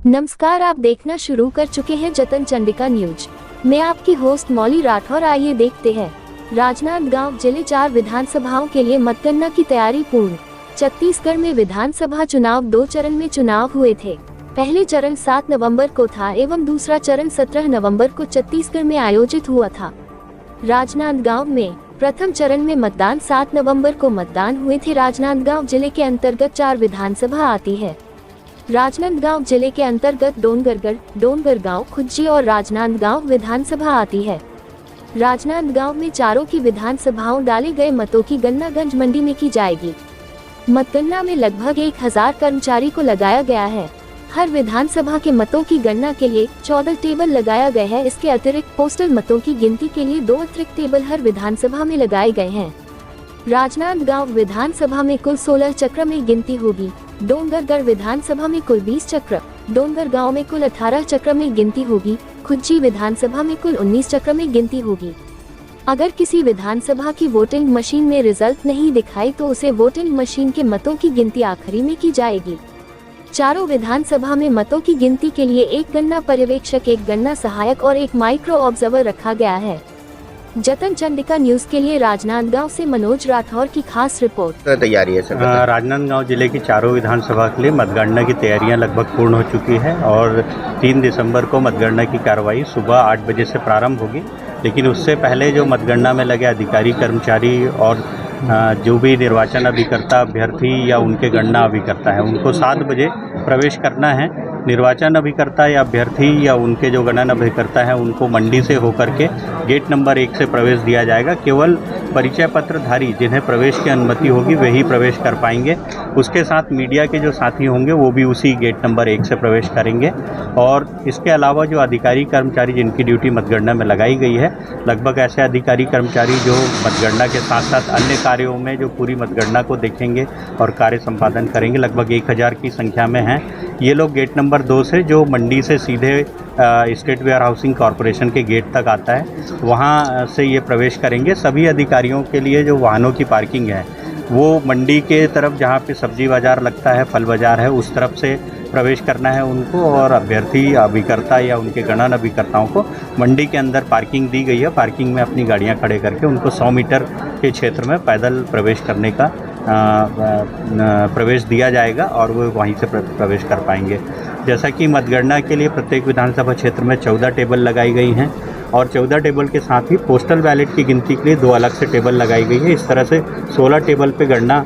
नमस्कार, आप देखना शुरू कर चुके हैं जतन चंडिका न्यूज। मैं आपकी होस्ट मौली राठौर। आइए देखते हैं। राजनांदगांव जिले 4 विधानसभाओं के लिए मतगणना की तैयारी पूर्ण। छत्तीसगढ़ में विधानसभा चुनाव 2 चरण में चुनाव हुए थे। पहले चरण 7 नवंबर को था एवं दूसरा चरण 17 नवंबर को छत्तीसगढ़ में आयोजित हुआ था। राजनांदगांव में प्रथम चरण में मतदान 7 नवंबर को मतदान हुए थे। राजनांदगांव जिले के अंतर्गत 4 विधानसभा आती है। राजनांदगांव जिले के अंतर्गत डोंगरगढ़, डोंगरगांव, खुज्जी और राजनांदगांव विधानसभा आती है। राजनांदगांव में चारों की विधानसभाओं डाले गए मतों की गणना गंज मंडी में की जाएगी। मतगणना में लगभग 1000 कर्मचारी को लगाया गया है। हर विधानसभा के मतों की गणना के लिए 14 टेबल लगाया गया है। इसके अतिरिक्त पोस्टल मतों की गिनती के लिए 2 अतिरिक्त टेबल हर विधानसभा में लगाए गए हैं। राजनांदगांव विधानसभा में कुल 16 चक्र में गिनती होगी। डोंगरगढ़ विधानसभा में कुल 20 चक्र, डोंगरगांव में कुल 18 चक्र में गिनती होगी। खुज्जी विधानसभा में कुल 19 चक्र में गिनती होगी। अगर किसी विधानसभा की वोटिंग मशीन में रिजल्ट नहीं दिखाई तो उसे वोटिंग मशीन के मतों की गिनती आखिरी में की जाएगी। चारों विधानसभा में मतों की गिनती के लिए एक गणना पर्यवेक्षक, एक गणना सहायक और एक माइक्रो ऑब्जर्वर रखा गया है। जतन चंडिका न्यूज के लिए राजनांदगांव से मनोज राठौर की खास रिपोर्ट। तैयारी है सर। राजनांदगांव जिले की चारों विधानसभा के लिए मतगणना की तैयारियां लगभग पूर्ण हो चुकी है और 3 दिसंबर को मतगणना की कार्रवाई सुबह 8 बजे से प्रारंभ होगी। लेकिन उससे पहले जो मतगणना में लगे अधिकारी, कर्मचारी और जो भी निर्वाचन अभिकर्ता, अभ्यर्थी या उनके गणना अभिकर्ता है, उनको 7 बजे प्रवेश करना है। निर्वाचन अभिकर्ता या अभ्यर्थी या उनके जो गणना अभिकर्ता हैं उनको मंडी से होकर के गेट नंबर 1 से प्रवेश दिया जाएगा। केवल परिचय पत्रधारी जिन्हें प्रवेश की अनुमति होगी वही प्रवेश कर पाएंगे। उसके साथ मीडिया के जो साथी होंगे वो भी उसी गेट नंबर 1 से प्रवेश करेंगे। और इसके अलावा जो अधिकारी कर्मचारी जिनकी ड्यूटी मतगणना में लगाई गई है, लगभग ऐसे अधिकारी कर्मचारी जो मतगणना के साथ साथ अन्य कार्यों में जो पूरी मतगणना को देखेंगे और कार्य संपादन करेंगे, लगभग 1000 की संख्या में हैं। ये लोग गेट नंबर 2 से, जो मंडी से सीधे स्टेट वेयर हाउसिंग कॉरपोरेशन के गेट तक आता है, वहाँ से ये प्रवेश करेंगे। सभी अधिकारियों के लिए जो वाहनों की पार्किंग है वो मंडी के तरफ, जहाँ पे सब्जी बाज़ार लगता है, फल बाज़ार है, उस तरफ से प्रवेश करना है उनको। और अभ्यर्थी, अभिकर्ता या उनके गणना अभिकर्ताओं को मंडी के अंदर पार्किंग दी गई है। पार्किंग में अपनी गाड़ियाँ खड़े करके उनको 100 मीटर के क्षेत्र में पैदल प्रवेश करने का प्रवेश दिया जाएगा और वो वहीं से प्रवेश कर पाएंगे। जैसा कि मतगणना के लिए प्रत्येक विधानसभा क्षेत्र में 14 टेबल लगाई गई हैं और 14 टेबल के साथ ही पोस्टल बैलेट की गिनती के लिए 2 अलग से टेबल लगाई गई है। इस तरह से 16 टेबल पे गणना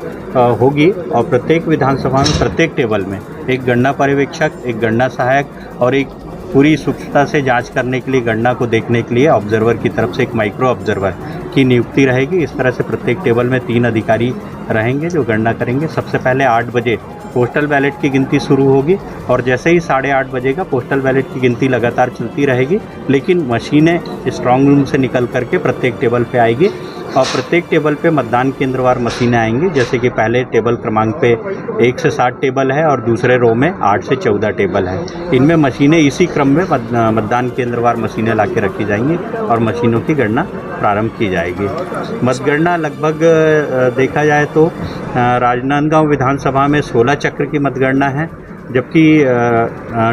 होगी और प्रत्येक विधानसभा में प्रत्येक टेबल में एक गणना पर्यवेक्षक, एक गणना सहायक और एक पूरी सूक्ष्मता से जांच करने के लिए, गणना को देखने के लिए ऑब्जर्वर की तरफ से एक माइक्रो ऑब्जर्वर की नियुक्ति रहेगी। इस तरह से प्रत्येक टेबल में 3 अधिकारी रहेंगे जो गणना करेंगे। सबसे पहले 8 बजे पोस्टल बैलेट की गिनती शुरू होगी और जैसे ही 8:30 बजेगा पोस्टल बैलेट की गिनती लगातार चलती रहेगी। लेकिन मशीनें स्ट्रांग रूम से निकल करके प्रत्येक टेबल पे आएगी और प्रत्येक टेबल पे मतदान केंद्रवार मशीनें आएंगी। जैसे कि पहले टेबल क्रमांक पे 1 से 7 टेबल है और दूसरे रो में 8 से 14 टेबल है। इनमें मशीनें इसी क्रम में मतदान केंद्रवार मशीनें ला के रखी जाएंगी और मशीनों की गणना प्रारंभ की जाएगी। मतगणना लगभग देखा जाए तो राजनांदगांव विधानसभा में 16 चक्र की मतगणना है, जबकि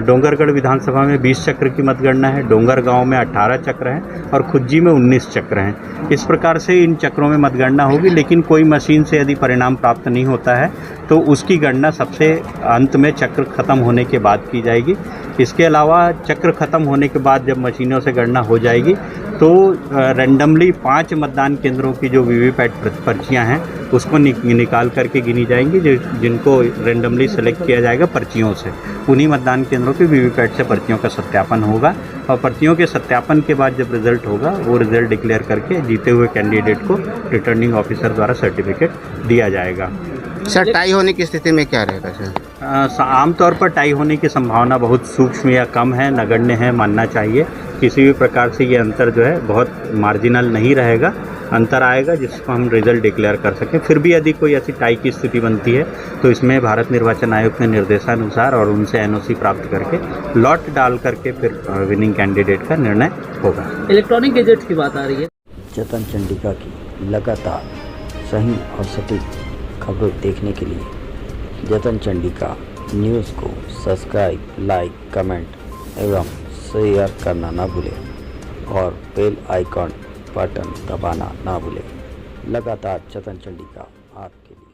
डोंगरगढ़ विधानसभा में 20 चक्र की मतगणना है, डोंगरगांव में 18 चक्र हैं और खुज्जी में 19 चक्र हैं। इस प्रकार से इन चक्रों में मतगणना होगी। लेकिन कोई मशीन से यदि परिणाम प्राप्त नहीं होता है तो उसकी गणना सबसे अंत में चक्र खत्म होने के बाद की जाएगी। इसके अलावा चक्र खत्म होने के बाद जब मशीनों से गणना हो जाएगी तो रैंडमली 5 मतदान केंद्रों की जो वीवीपैट पर्चियां हैं उसको निकाल करके गिनी जाएंगी, जिनको रैंडमली सेलेक्ट किया जाएगा पर्चियों से। उन्हीं मतदान केंद्रों के वीवीपैट से पर्चियों का सत्यापन होगा और पर्चियों के सत्यापन के बाद जब रिजल्ट होगा वो रिजल्ट डिक्लेयर करके जीते हुए कैंडिडेट को रिटर्निंग ऑफिसर द्वारा सर्टिफिकेट दिया जाएगा। सर, टाई होने की स्थिति में क्या रहेगा सर? आमतौर पर टाई होने की संभावना बहुत सूक्ष्म या कम है, नगण्य है मानना चाहिए। किसी भी प्रकार से ये अंतर जो है बहुत मार्जिनल नहीं रहेगा, अंतर आएगा जिसको हम रिजल्ट डिक्लेयर कर सकें। फिर भी यदि कोई ऐसी टाई की स्थिति बनती है तो इसमें भारत निर्वाचन आयोग के निर्देशानुसार और उनसे एनओसी प्राप्त करके लॉट डाल करके फिर विनिंग कैंडिडेट का निर्णय होगा। इलेक्ट्रॉनिक गैजेट की बात आ रही है। जतन चंडिका की लगातार सही और सटीक खबरें देखने के लिए जतन चंडिका न्यूज़ को सब्सक्राइब, लाइक, कमेंट एवं शेयर करना ना भूलें और बेल आइकॉन बटन दबाना ना भूलें। लगातार चतन चंडिका आपके लिए।